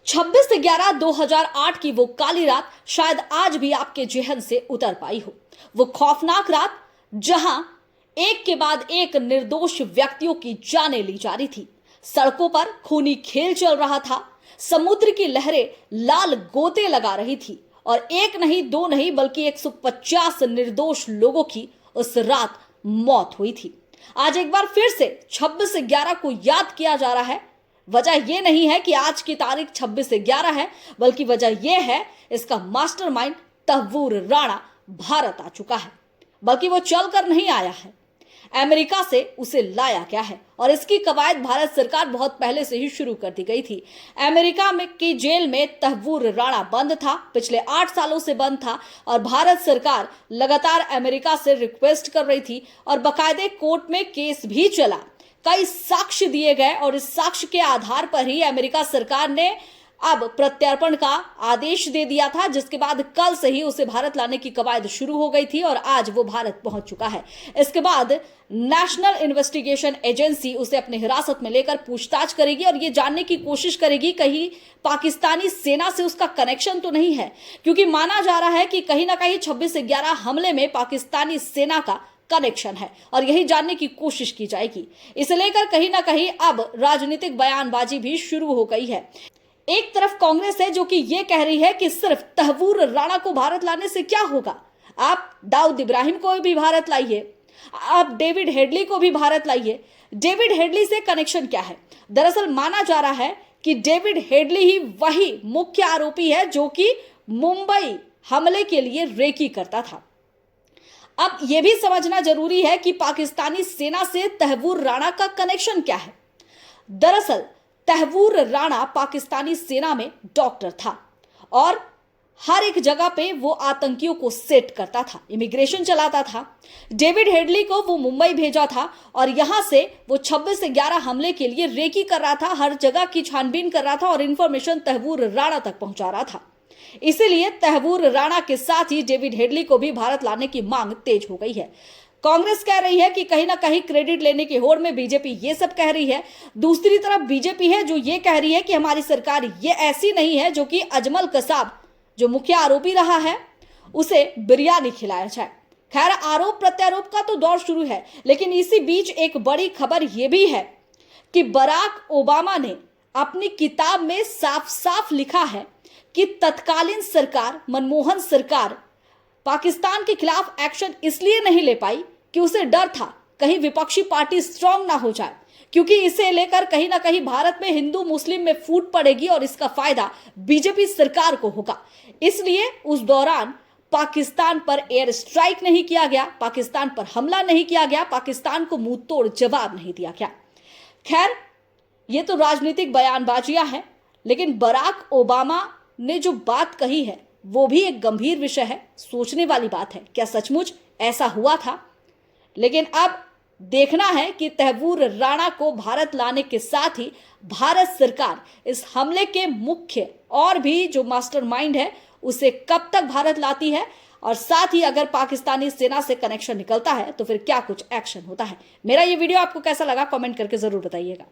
26/11/2008 की वो काली रात शायद आज भी आपके जेहन से उतर पाई हो। वो खौफनाक रात जहां एक के बाद एक निर्दोष व्यक्तियों की जानें ली जा रही थी। सड़कों पर खूनी खेल चल रहा था। समुद्र की लहरें लाल गोते लगा रही थी और एक नहीं दो नहीं बल्कि 150 निर्दोष लोगों की उस रात मौत हुई थी। आज एक बार फिर से 26/11 को याद किया जा रहा है। वजह यह नहीं है कि आज की तारीख 26/11 है, बल्कि वजह यह है इसका मास्टरमाइंड तहव्वूर राणा भारत आ चुका है। बल्कि वो चलकर नहीं आया है, अमेरिका से उसे लाया गया है और इसकी कवायद भारत सरकार बहुत पहले से ही शुरू कर दी गई थी। अमेरिका में की जेल में तहव्वूर राणा बंद था, पिछले 8 सालों से बंद था और भारत सरकार लगातार अमेरिका से रिक्वेस्ट कर रही थी और बाकायदे कोर्ट में केस भी चला। कई साक्ष्य दिए गए और इस साक्ष्य के आधार पर ही अमेरिका सरकार ने अब प्रत्यर्पण का आदेश दे दिया था, जिसके बाद कल से ही उसे भारत लाने की कवायद शुरू हो गई थी और आज वो भारत पहुंच चुका है। इसके बाद नेशनल इन्वेस्टिगेशन एजेंसी उसे अपने हिरासत में लेकर पूछताछ करेगी और ये जानने की कोशिश करेगी कहीं पाकिस्तानी सेना से उसका कनेक्शन तो नहीं है, क्योंकि माना जा रहा है कि कहीं ना कहीं 26/11 हमले में पाकिस्तानी सेना का कनेक्शन है और यही जानने की कोशिश की जाएगी। इसे लेकर कहीं ना कहीं अब राजनीतिक बयानबाजी भी शुरू हो गई है। एक तरफ कांग्रेस है जो कि यह कह रही है कि सिर्फ तहव्वूर राणा को भारत लाने से क्या होगा, आप दाऊद इब्राहिम को भी भारत लाइए, आप डेविड हेडली को भी भारत लाइए। डेविड हेडली से कनेक्शन क्या है? दरअसल माना जा रहा है कि डेविड हेडली ही वही मुख्य आरोपी है जो कि मुंबई हमले के लिए रेकी करता था। अब यह भी समझना जरूरी है कि पाकिस्तानी सेना से तहव्वूर राणा का कनेक्शन क्या है। दरअसल तहव्वूर राणा पाकिस्तानी सेना में डॉक्टर था और हर एक जगह पे वो आतंकियों को सेट करता था, इमिग्रेशन चलाता था। डेविड हेडली को वो मुंबई भेजा था और यहां से वो 26/11 हमले के लिए रेकी कर रहा था, हर जगह की छानबीन कर रहा था और इंफॉर्मेशन तहव्वूर राणा तक पहुंचा रहा था। इसीलिए तहव्वूर राणा के साथ ही डेविड हेडली को भी भारत लाने की मांग तेज हो गई है। कांग्रेस कह रही है कि कहीं ना कहीं क्रेडिट लेने की होड़ में बीजेपी ये सब कह रही है। दूसरी तरफ बीजेपी है जो ये कह रही है कि हमारी सरकार ये ऐसी नहीं है जो कि अजमल कसाब जो मुख्य आरोपी रहा है उसे बिरयानी खिलाया जाए। खैर, आरोप प्रत्यारोप का तो दौर शुरू है, लेकिन इसी बीच एक बड़ी खबर यह भी है कि बराक ओबामा ने अपनी किताब में साफ साफ लिखा है कि तत्कालीन सरकार, मनमोहन सरकार पाकिस्तान के खिलाफ एक्शन इसलिए नहीं ले पाई कि उसे डर था कहीं विपक्षी पार्टी स्ट्रांग ना हो जाए, क्योंकि इसे लेकर कहीं ना कहीं भारत में हिंदू मुस्लिम में फूट पड़ेगी और इसका फायदा बीजेपी सरकार को होगा। इसलिए उस दौरान पाकिस्तान पर एयर स्ट्राइक नहीं किया गया, पाकिस्तान पर हमला नहीं किया गया, पाकिस्तान को मुंह तोड़ जवाब नहीं दिया गया। खैर, ये तो राजनीतिक बयानबाजियां हैं, लेकिन बराक ओबामा ने जो बात कही है वो भी एक गंभीर विषय है, सोचने वाली बात है। क्या सचमुच ऐसा हुआ था? लेकिन अब देखना है कि तहव्वूर राणा को भारत लाने के साथ ही भारत सरकार इस हमले के मुख्य और भी जो मास्टरमाइंड है उसे कब तक भारत लाती है और साथ ही अगर पाकिस्तानी सेना से कनेक्शन निकलता है तो फिर क्या कुछ एक्शन होता है। मेरा ये वीडियो आपको कैसा लगा कमेंट करके जरूर बताइएगा।